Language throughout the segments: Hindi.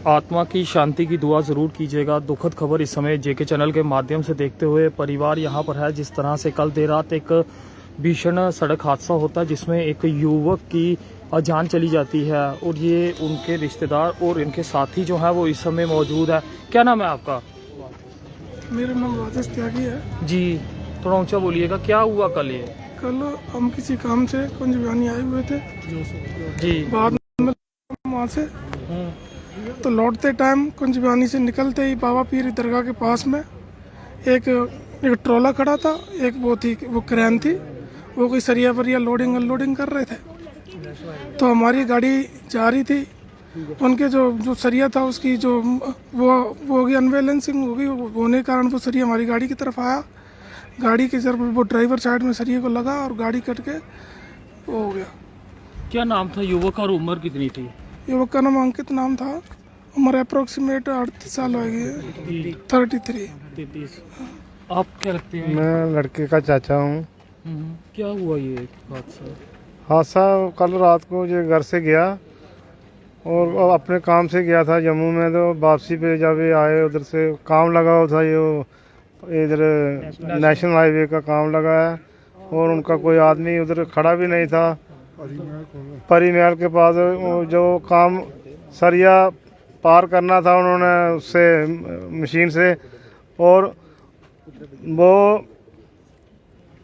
आत्मा की शांति की दुआ ज़रूर कीजिएगा। दुखद खबर इस समय जेके चैनल के माध्यम से देखते हुए परिवार यहाँ पर है। जिस तरह से कल देर रात एक भीषण सड़क हादसा होता है जिसमें एक युवक की जान चली जाती है और ये उनके रिश्तेदार और इनके साथी जो है वो इस समय मौजूद है। क्या नाम है आपका? मेरा नाम राजेश त्यागी है जी, थोड़ा ऊंचा बोलिएगा। क्या हुआ कल ये? कल हम किसी काम से कुंजवानी आए हुए थे जी। बाद में वहाँ से तो लौटते टाइम कुंजवानी से निकलते ही बाबा पीर दरगाह के पास में एक ट्रोला खड़ा था। एक वो क्रेन थी, वो कोई सरिया वरिया लोडिंग अनलोडिंग कर रहे थे। तो हमारी गाड़ी जा रही थी, उनके जो सरिया था उसकी जो वो होगी अनबैलेंसिंग होगी, होने के कारण वो सरिया हमारी गाड़ी की तरफ आया। गाड़ी के जब वो ड्राइवर साइड में सरिये को लगा और गाड़ी कट के वो हो गया। क्या नाम था युवक और उम्र कितनी थी? युवक का नाम अंकित नाम था, उम्र अप्रोक्सीमेट 38 साल होगी, 33। आप क्या लगते हैं? मैं लड़के का चाचा हूँ। क्या हुआ ये हादसा? हादसा कल रात को जो घर से गया और अपने काम से गया था जम्मू में, तो वापसी पे जब ये आए उधर से काम लगा हुआ था, ये इधर नेशनल हाईवे का काम लगा है और उनका कोई आदमी उधर खड़ा भी नहीं था। परी महल के पास जो काम सरिया पार करना था उन्होंने उससे मशीन से, और वो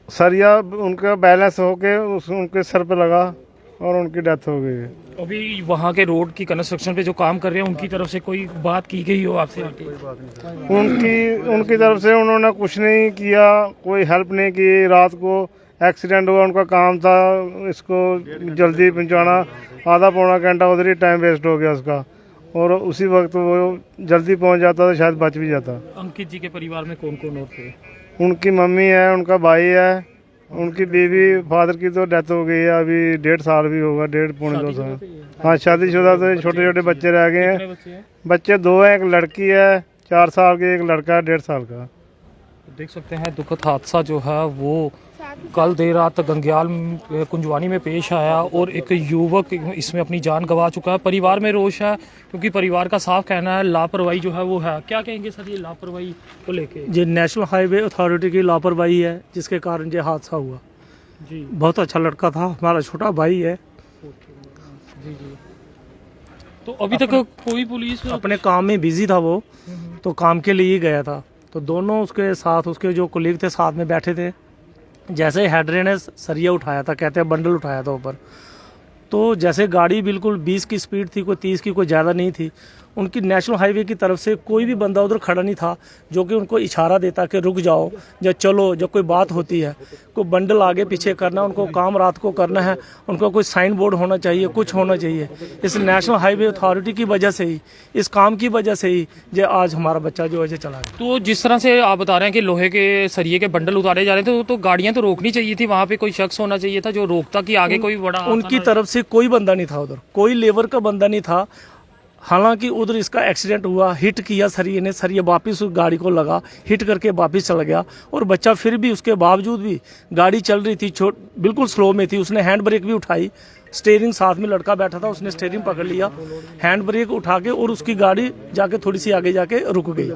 सरिया उनका बैलेंस होके उनके सर पे लगा और उनकी डेथ हो गई। अभी वहाँ के रोड की कंस्ट्रक्शन पे जो काम कर रहे हैं उनकी तरफ से कोई बात की गई हो आपसे? उनकी तरफ से उन्होंने कुछ नहीं किया, कोई हेल्प नहीं की। रात को एक्सीडेंट हुआ, उनका काम था इसको जल्दी पहुंचाना, आधा पौना घंटा उधर ही टाइम वेस्ट हो गया उसका, और उसी वक्त वो जल्दी पहुंच जाता तो शायद बच भी जाता। अंकित जी के परिवार में कौन कौन और थे? उनकी मम्मी है, उनका भाई है, उनकी बीवी, फादर की तो डेथ हो गई है, अभी 1.5 साल भी होगा, 1.5 पौने 2 साल। हाँ, शादीशुदा तो छोटे छोटे बच्चे रह गए हैं। बच्चे 2 हैं, एक लड़की है 4 साल की, एक लड़का है 1.5 साल का। देख सकते हैं दुखद हादसा जो है वो कल देर रात गंग्याल कुंजवानी में पेश आया और एक युवक इसमें अपनी जान गंवा चुका है। परिवार में रोष है क्योंकि परिवार का साफ कहना है लापरवाही जो है वो है। क्या कहेंगे सर ये लापरवाही को लेके? ये नेशनल हाईवे अथॉरिटी की लापरवाही है जिसके कारण ये हादसा हुआ। जी, बहुत अच्छा लड़का था, हमारा छोटा भाई है। जी जी। तो अभी तक कोई पुलिस अपने काम में बिजी था वो, तो काम के लिए ही गया था। तो दोनों उसके साथ, उसके जो कोलीग थे साथ में बैठे थे। जैसे हेडरे ने सरिया उठाया था, कहते हैं बंडल उठाया था ऊपर, तो जैसे गाड़ी बिल्कुल 20 की स्पीड थी, कोई 30 की, कोई ज़्यादा नहीं थी। उनकी नेशनल हाईवे की तरफ से कोई भी बंदा उधर खड़ा नहीं था जो कि उनको इशारा देता कि रुक जाओ या चलो। जब कोई बात होती है, कोई बंडल आगे पीछे करना, उनको काम रात को करना है, उनको कोई साइन बोर्ड होना चाहिए, कुछ होना चाहिए। इस नेशनल हाईवे अथॉरिटी की वजह से ही, इस काम की वजह से ही ये आज हमारा बच्चा जो है चला गया। तो जिस तरह से आप बता रहे हैं कि लोहे के सरिये के बंडल उतारे जा रहे थे, तो गाड़ियां तो रोकनी चाहिए थी। वहाँ पे कोई शख्स होना चाहिए था जो रोकता कि आगे कोई बड़ा। उनकी तरफ से कोई बंदा नहीं था उधर, कोई लेबर का बंदा नहीं था। हालांकि उधर इसका एक्सीडेंट हुआ, हिट किया सरिये ने, सरिया वापिस उस गाड़ी को लगा, हिट करके वापिस चला गया। और बच्चा फिर भी, उसके बावजूद भी, गाड़ी चल रही थी, बिल्कुल स्लो में थी, उसने हैंड ब्रेक भी उठाई। स्टीयरिंग साथ में लड़का बैठा था, उसने स्टीयरिंग पकड़ लिया, हैंड ब्रेक उठा के, और उसकी गाड़ी जाके थोड़ी सी आगे जाके रुक गई।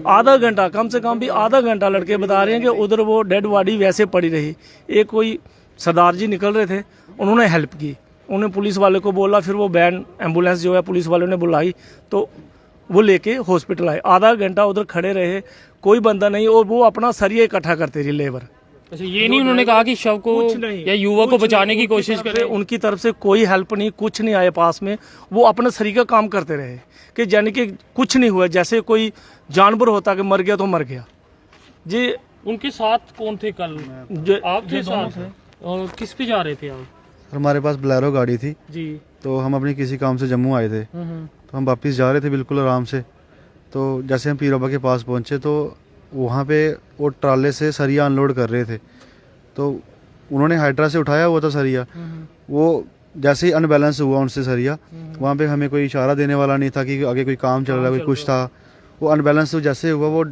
आधा घंटा, कम से कम भी आधा घंटा लड़के बता रहे हैं कि उधर वो डेड बॉडी वैसे पड़ी रही। एक कोई सरदार जी निकल रहे थे, उन्होंने हेल्प की, उन्हें पुलिस वाले को बोला, फिर वो वैन एम्बुलेंस जो है पुलिस वालों ने बुलाई, तो वो लेके हॉस्पिटल आए। आधा घंटा उधर खड़े रहे, कोई बंदा नहीं, और वो अपना सरिया इकट्ठा करते रहे लेबर। अच्छा, ये नहीं उन्होंने कहा कि शव को या युवक को बचाने की कोशिश करें? उनकी तरफ से कोई हेल्प नहीं, कुछ नहीं आए पास में। वो अपना सरिया काम करते रहे कि यानी कि कुछ नहीं हुआ, जैसे कोई जानवर होता कि मर गया तो मर गया जी। उनके साथ कौन थे कल? आप थे साथ? और किस पे जा रहे थे आप? हमारे पास बोलेरो गाड़ी थी जी। तो हम अपनी किसी काम से जम्मू आए थे, तो हम वापस जा रहे थे बिल्कुल आराम से। तो जैसे हम पीर बाबा के पास पहुंचे तो वहाँ पे वो ट्राले से सरिया अनलोड कर रहे थे, तो उन्होंने हाइड्रा से उठाया हुआ था सरिया। वो जैसे ही अनबैलेंस हुआ उनसे सरिया, वहाँ पे हमें कोई इशारा देने वाला नहीं था कि आगे कोई काम चल रहा है, कोई कुछ था। वो अनबैलेंस जैसे हुआ, वो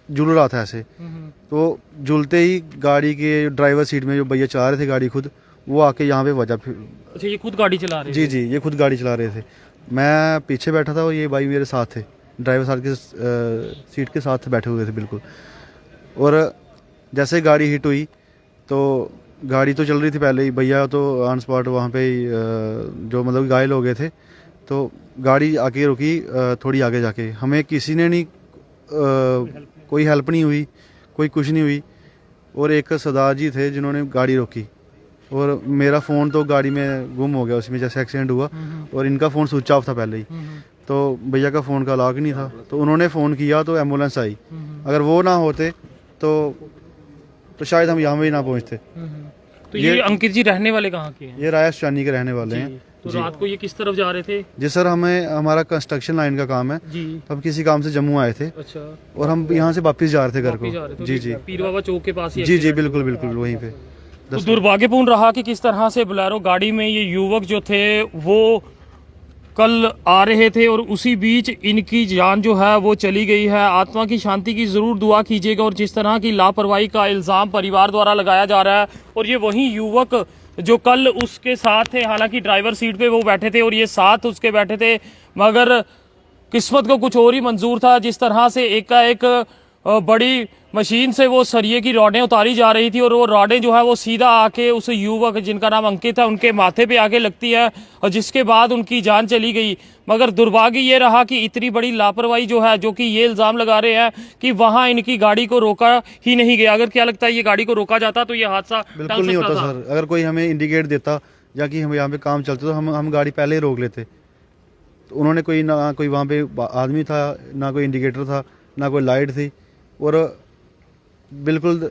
झूल रहा था ऐसे, तो झूलते ही गाड़ी के ड्राइवर सीट में जो भैया चला रहे थे गाड़ी खुद, वो आके यहाँ पे वजह। अच्छा, ये खुद गाड़ी चला रहे थे? जी, ये खुद गाड़ी चला रहे थे। मैं पीछे बैठा था और ये भाई मेरे साथ थे, ड्राइवर साथ के सीट के साथ बैठे हुए थे बिल्कुल। और जैसे गाड़ी हिट हुई तो गाड़ी तो चल रही थी पहले ही, भैया तो ऑन स्पॉट वहाँ पे ही जो मतलब घायल हो गए थे। तो गाड़ी आके रुकी थोड़ी आगे जाके, हमें किसी ने नहीं कोई हेल्प नहीं हुई, कोई कुछ नहीं हुई। और एक सरदार जी थे जिन्होंने गाड़ी रोकी, और मेरा फ़ोन तो गाड़ी में गुम हो गया उसमें जैसे एक्सीडेंट हुआ, और इनका फ़ोन स्विच ऑफ था पहले ही। तो भैया का फ़ोन का लॉक नहीं था, तो उन्होंने फ़ोन किया तो एम्बुलेंस आई। अगर वो ना होते तो शायद हम यहाँ भी ना पहुँचते। तो ये अंकित जी रहने वाले कहाँ के हैं? ये राया सुचानी के रहने वाले हैं। तो रात को ये किस तरफ जा रहे थे? जी सर, हमारा कंस्ट्रक्शन लाइन का काम है, जी। तो हम किसी काम से जम्मू आए थे। अच्छा। और हम यहाँ से वापस जा रहे थे घर वापस जा रहे को। थे? जी जी पीर बाबा चौक के पास ही जी जी बिल्कुल बिल्कुल वहीं पे। तो दुर्भाग्यपूर्ण रहा कि किस तरह से बोलेरो गाड़ी में ये युवक जो थे वो कल आ रहे थे और उसी बीच इनकी जान जो है वो चली गई है। आत्मा की शांति की जरूर दुआ कीजिएगा। और जिस तरह की लापरवाही का इल्जाम परिवार द्वारा लगाया जा रहा है, और ये वही युवक जो कल उसके साथ थे, हालांकि ड्राइवर सीट पे वो बैठे थे और ये साथ उसके बैठे थे, मगर किस्मत को कुछ और ही मंजूर था। जिस तरह से एकाएक बड़ी मशीन से वो सरिये की रॉडें उतारी जा रही थी और वो रॉडें जो है वो सीधा आके उस युवक जिनका नाम अंकित है उनके माथे पे आके लगती है, और जिसके बाद उनकी जान चली गई। मगर दुर्भाग्य ये रहा कि इतनी बड़ी लापरवाही जो है, जो कि ये इल्जाम लगा रहे हैं कि वहां इनकी गाड़ी को रोका ही नहीं गया। अगर क्या लगता है ये गाड़ी को रोका जाता तो ये हादसा बिल्कुल नहीं होता सर। अगर कोई हमें इंडिकेट देता या कि हम यहाँ पे काम चलते तो हम गाड़ी पहले ही रोक लेते। तो उन्होंने ना कोई वहाँ पे आदमी था, ना कोई इंडिकेटर था, ना कोई लाइट थी, और बिल्कुल